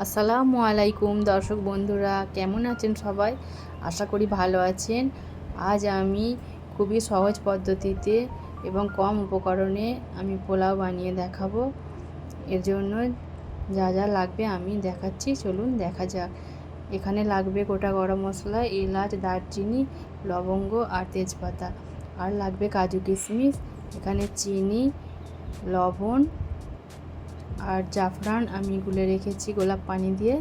আসসালামু আলাইকুম দর্শক বন্ধুরা, কেমন আছেন সবাই? আশা করি ভালো আছেন। আজ আমি খুবই সহজ পদ্ধতিতে এবং কম উপকরণে আমি পোলাও বানিয়ে দেখাবো। এর জন্য যা যা লাগবে আমি দেখাচ্ছি, চলুন দেখা যাক। এখানে লাগবে গোটা গরম মশলা, এলাচ, দারচিনি, লবঙ্গ আর তেজপাতা। আর লাগবে কাজু কিশমিশ, এখানে চিনি, লবণ আর জাফরান আমি গুলে রেখেছি গোলাপ পানি দিয়ে।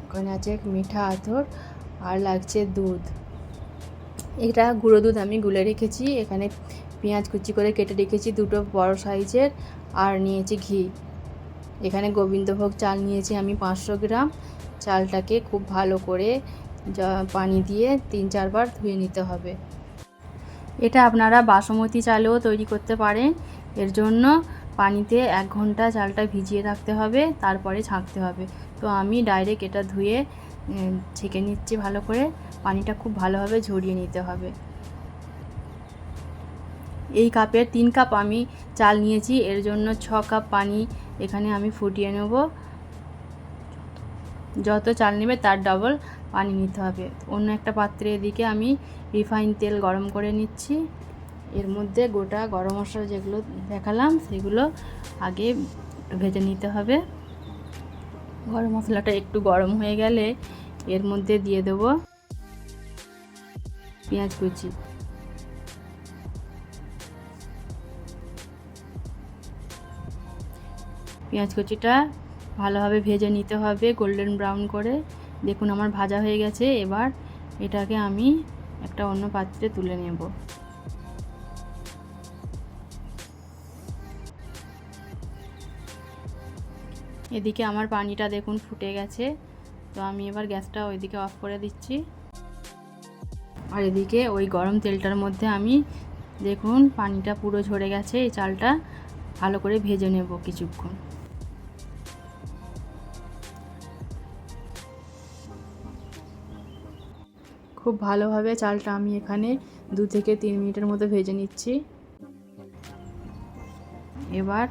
ওখানে আছে মিঠা আতর আর লাগছে দুধ। এটা গুঁড়ো দুধ আমি গুলে রেখেছি। এখানে পেঁয়াজ কুচি করে কেটে রেখেছি দুটো বড় সাইজের, আর নিয়েছি ঘি। এখানে গোবিন্দভোগ চাল নিয়েছি আমি 500 গ্রাম। চালটাকে খুব ভালো করে পানি দিয়ে 3-4 বার ধুয়ে নিতে হবে। এটা আপনারা বাসমতি চালেও তৈরি করতে পারেন। এর জন্য পানিতে 1 ঘন্টা চালটা ভিজিয়ে রাখতে হবে, তারপরে ছাঁকতে হবে। তো আমি ডাইরেক্ট এটা ধুয়ে ছেঁকে নিচ্ছি ভালো করে। পানিটা খুব ভালোভাবে ঝরিয়ে নিতে হবে। এই কাপের 3 কাপ আমি চাল নিয়েছি, এর জন্য 6 কাপ পানি এখানে আমি ফুটিয়ে নেব। যত চাল নেবে তার ডবল পানি নিতে হবে। অন্য একটা পাত্রে এদিকে আমি রিফাইন তেল গরম করে নিচ্ছি। এর মধ্যে গোটা গরম মশলা যেগুলো দেখালাম সেগুলো আগে ভেজে নিতে হবে। গরম মশলাটা একটু গরম হয়ে গেলে এর মধ্যে দিয়ে দেব পেঁয়াজ কুচি। পেঁয়াজ কুচিটা ভালোভাবে ভেজে নিতে হবে গোল্ডেন ব্রাউন করে। দেখুন আমার ভাজা হয়ে গেছে। এবার এটাকে আমি একটা অন্য পাত্রে তুলে নেব। এদিকে আমার পানিটা দেখুন ফুটে গেছে। তো আমি এবার গ্যাসটা ওইদিকে অফ করে দিচ্ছি। আর এদিকে ওই গরম তেলটার মধ্যে আমি দেখুন পানিটা পুরো ঝরে গেছে। এই চালটা ভালো করে ভেজে নেব কিছুক্ষণ। খুব ভালোভাবে চালটা আমি এখানে 2 থেকে 3 মিনিটের মতো ভেজে নিচ্ছি। এবার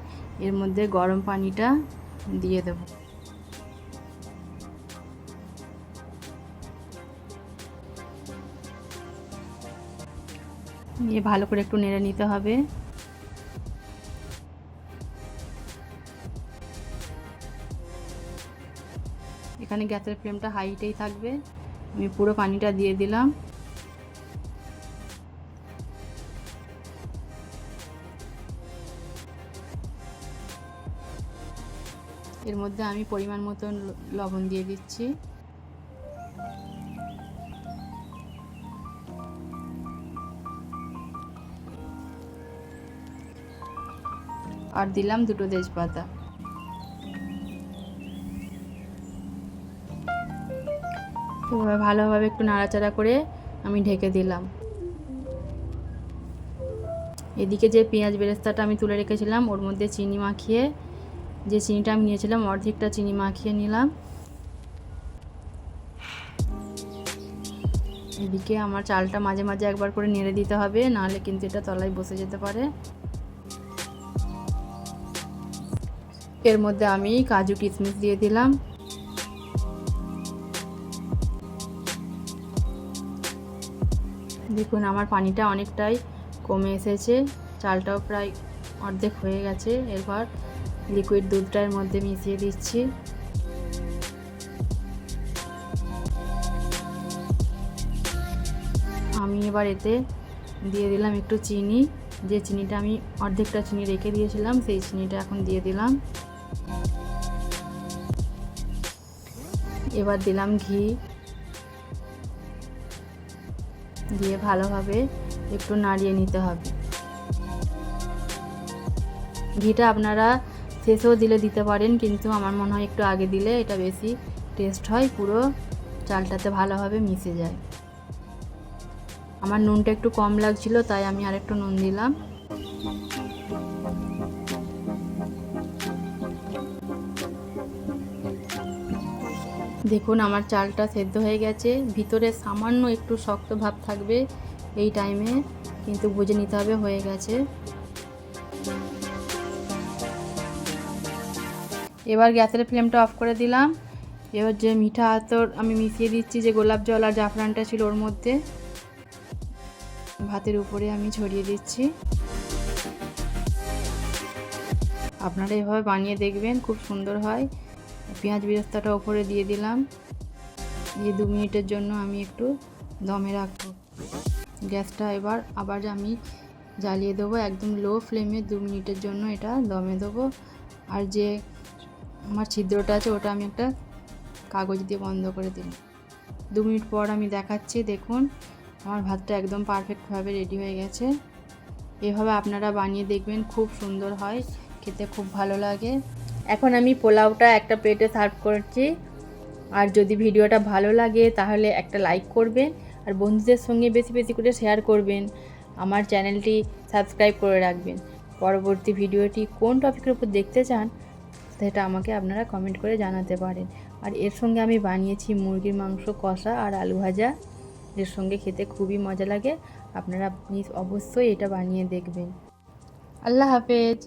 এর মধ্যে গরম পানিটা দিয়ে দেব। নিয়ে ভালো করে একটু নেড়ে নিতে হবে। এখানে গ্যাসের ফ্লেমটা হাইটেই থাকবে। আমি পুরো পানিটা দিয়ে দিলাম। এর মধ্যে আমি পরিমাণ মতন লবণ দিয়ে দিচ্ছি। আর দিলাম 2টো তেজপাতা। এবার ভালোভাবে একটু নাড়াচাড়া করে আমি ঢেকে দিলাম। এদিকে যে পেঁয়াজ বেরেস্তাটা আমি তুলে রেখেছিলাম ওর মধ্যে চিনি মাখিয়ে, যে চিনিটা আমি নিয়েছিলাম অর্ধেকটা চিনি মাখিয়ে নিলাম। এদিকে আমার চালটা মাঝে মাঝে একবার করে নেড়ে দিতে হবে, নাহলে কিন্তু এটা তলায় বসে যেতে পারে। এর মধ্যে আমি কাজু কিশমিশ দিয়ে দিলাম। দেখুন আমার পানিটা অনেকটাই কমে এসেছে, চালটাও প্রায় অর্ধেক হয়ে গেছে। এরপর লিকুইড দুধটা এর মধ্যে মিশিয়ে দিচ্ছি। আমি এবার এতে দিয়ে দিলাম একটু চিনি। যে চিনিটা আমি অর্ধেকটা চিনি রেখে দিয়েছিলাম সেই চিনিটা এখন দিয়ে দিলাম। এবার দিলাম ঘি, দিয়ে ভালোভাবে একটু নাড়িয়ে নিতে হবে। ঘিটা আপনারা শেষেও দিতে পারেন, কিন্তু আমার মনে হয় একটু আগে দিলে এটা বেশি টেস্ট হয়, পুরো চালটাতে ভালোভাবে মিশে যায়। আমার নুনটা একটু কম লাগছিল তাই আমি আরেকটু নুন দিলাম। দেখুন আমার চালটা সেদ্ধ হয়ে গেছে, ভিতরে সামান্য একটু শক্ত ভাব থাকবে এই টাইমে, কিন্তু বুঝে নিতে হবে হয়ে গেছে। এবার গ্যাসের ফ্লেমটা অফ করে দিলাম। এবার যে মিঠা আতর আমি মিশিয়ে দিচ্ছি, যে গোলাপ জল আর জাফরানটা ছিল ওর মধ্যে, ভাতের উপরে আমি ছড়িয়ে দিচ্ছি। আপনারা এভাবে বানিয়ে দেখবেন, খুব সুন্দর হয়। পেঁয়াজ বেরেস্তাটা ওপরে দিয়ে দিলাম, দিয়ে 2 মিনিটের জন্য আমি একটু দমে রাখবো। গ্যাসটা এবার আবার আমি জ্বালিয়ে দেবো, একদম লো ফ্লেমে 2 মিনিটের জন্য এটা দমে দেবো। আর যে আমার ছিদ্রটা আছে ওটা আমি একটা কাগজ দিয়ে বন্ধ করে দিলাম। 2 মিনিট পর আমি দেখাচ্ছি, দেখুন আমার ভাতটা একদম পারফেক্টভাবে রেডি হয়ে গেছে। এভাবে আপনারা বানিয়ে দেখবেন, খুব সুন্দর হয়, খেতে খুব ভালো লাগে। এখন আমি পোলাওটা একটা প্লেটে সার্ভ করছি। আর যদি ভিডিওটা ভালো লাগে তাহলে একটা লাইক করবেন, আর বন্ধুদের সঙ্গে বেশি বেশি করে শেয়ার করবেন। আমার চ্যানেলটি সাবস্ক্রাইব করে রাখবেন। পরবর্তী ভিডিওটি কোন টপিকের উপর দেখতে চান সেটা আমাকে আপনারা কমেন্ট করে জানাতে পারেন। আর এর সঙ্গে আমি বানিয়েছি মুরগির মাংস কষা আর আলু ভাজা, এর সঙ্গে খেতে খুবই মজা লাগে। আপনারা প্লিজ অবশ্যই এটা বানিয়ে দেখবেন। আল্লাহ হাফেজ।